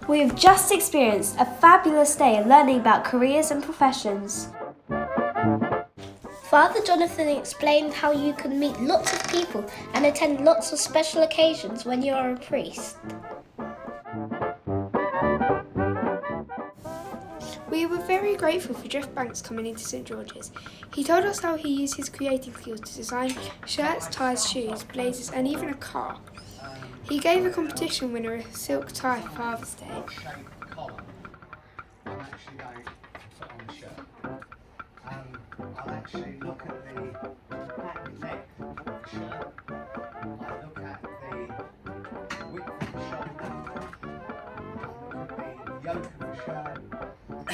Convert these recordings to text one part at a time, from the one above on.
We have just experienced a fabulous day learning about careers and professions. Father Jonathan explained how you can meet lots of people and attend lots of special occasions when you are a priest. We were very grateful for Jeff Banks coming into St George's. He told us how he used his creative skills to design shirts, ties, shoes, blazers and even a car. He gave a competition winner a silk tie for Father's Day. I'm actually going to put on the shirt. I'll actually look at the back neck of the shirt. I look at the width of the shoulder. I look at the yoke of the shirt. I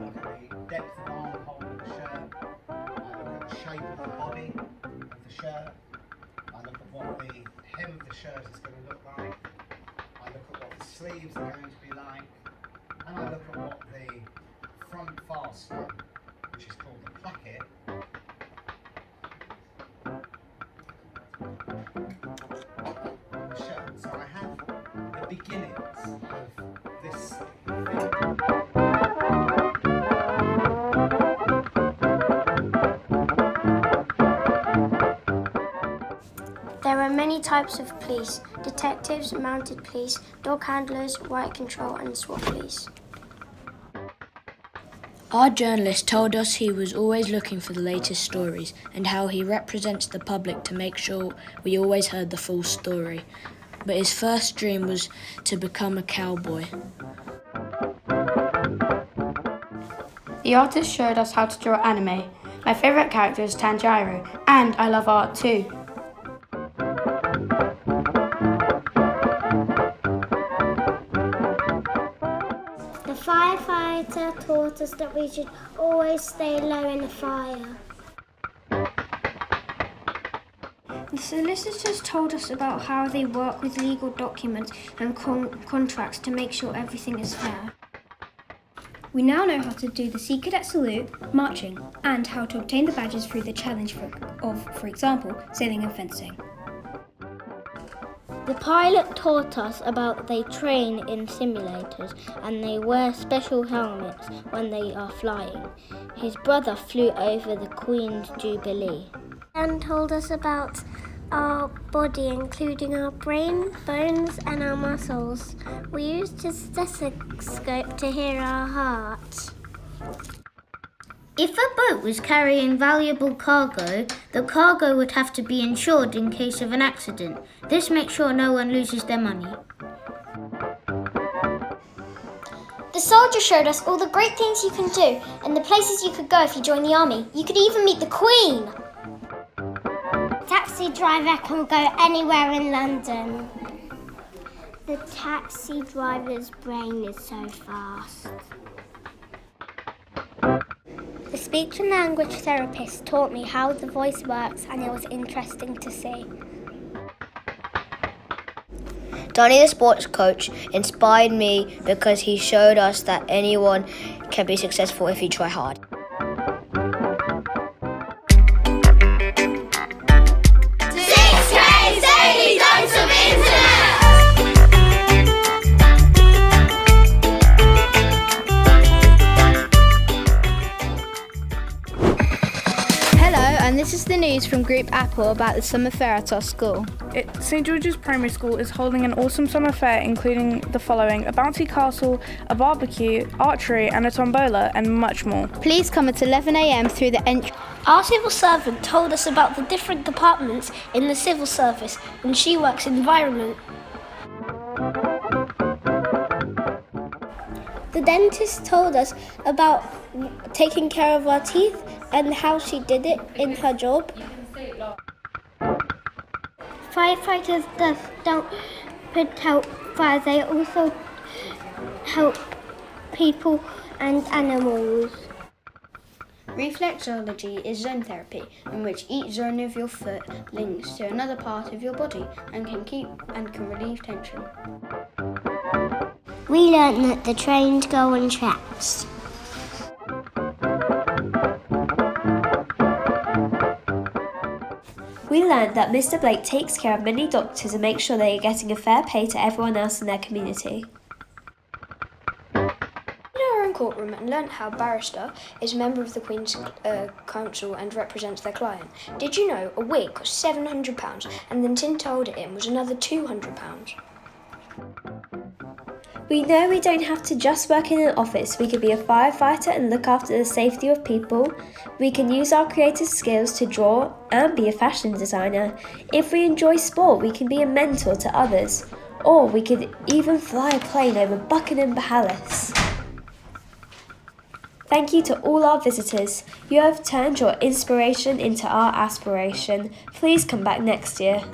look at the depth of armhole of the shirt. I look at the shape of the body of the shirt. I look at what the hem of the shirt is going to look like. I look at what the sleeves are going to be like. And I look at what the front fastening, which is called the placket, on the shirt. So I have the beginnings of this thing. There are many types of police: detectives, mounted police, dog handlers, riot control and SWAT police. Our journalist told us he was always looking for the latest stories and how he represents the public to make sure we always heard the full story. But his first dream was to become a cowboy. The artist showed us how to draw anime. My favourite character is Tanjiro, and I love art too. The firefighter taught us that we should always stay low in the fire. The solicitors told us about how they work with legal documents and contracts to make sure everything is fair. We now know how to do the Sea Cadet Salute, marching, and how to obtain the badges through the challenge for example, sailing and fencing. The pilot taught us about they train in simulators and they wear special helmets when they are flying. His brother flew over the Queen's Jubilee. And told us about our body, including our brain, bones and our muscles. We used a stethoscope to hear our heart. If a boat was carrying valuable cargo, the cargo would have to be insured in case of an accident. This makes sure no one loses their money. The soldier showed us all the great things you can do and the places you could go if you join the army. You could even meet the Queen. Taxi driver can go anywhere in London. The taxi driver's brain is so fast. The speech and language therapist taught me how the voice works and it was interesting to see. Donnie the sports coach inspired me because he showed us that anyone can be successful if you try hard. And this is the news from Group Apple about the summer fair at our school. St George's Primary School is holding an awesome summer fair including the following: a bouncy castle, a barbecue, archery and a tombola and much more. Please come at 11 a.m. through the entrance. Our civil servant told us about the different departments in the civil service and she works in environment. The dentist told us about taking care of our teeth and how she did it in her job. Firefighters don't put out fires, they also help people and animals. Reflexology is zone therapy, in which each zone of your foot links to another part of your body and can relieve tension. We learnt that the trains go on tracks. We learned that Mr. Blake takes care of many doctors and makes sure they are getting a fair pay to everyone else in their community. In our own courtroom and learnt how barrister is a member of the Queen's Council and represents their client. Did you know a wig cost £700 and then tint to hold it in was another £200? We know we don't have to just work in an office. We can be a firefighter and look after the safety of people. We can use our creative skills to draw and be a fashion designer. If we enjoy sport, we can be a mentor to others. Or we could even fly a plane over Buckingham Palace. Thank you to all our visitors. You have turned your inspiration into our aspiration. Please come back next year.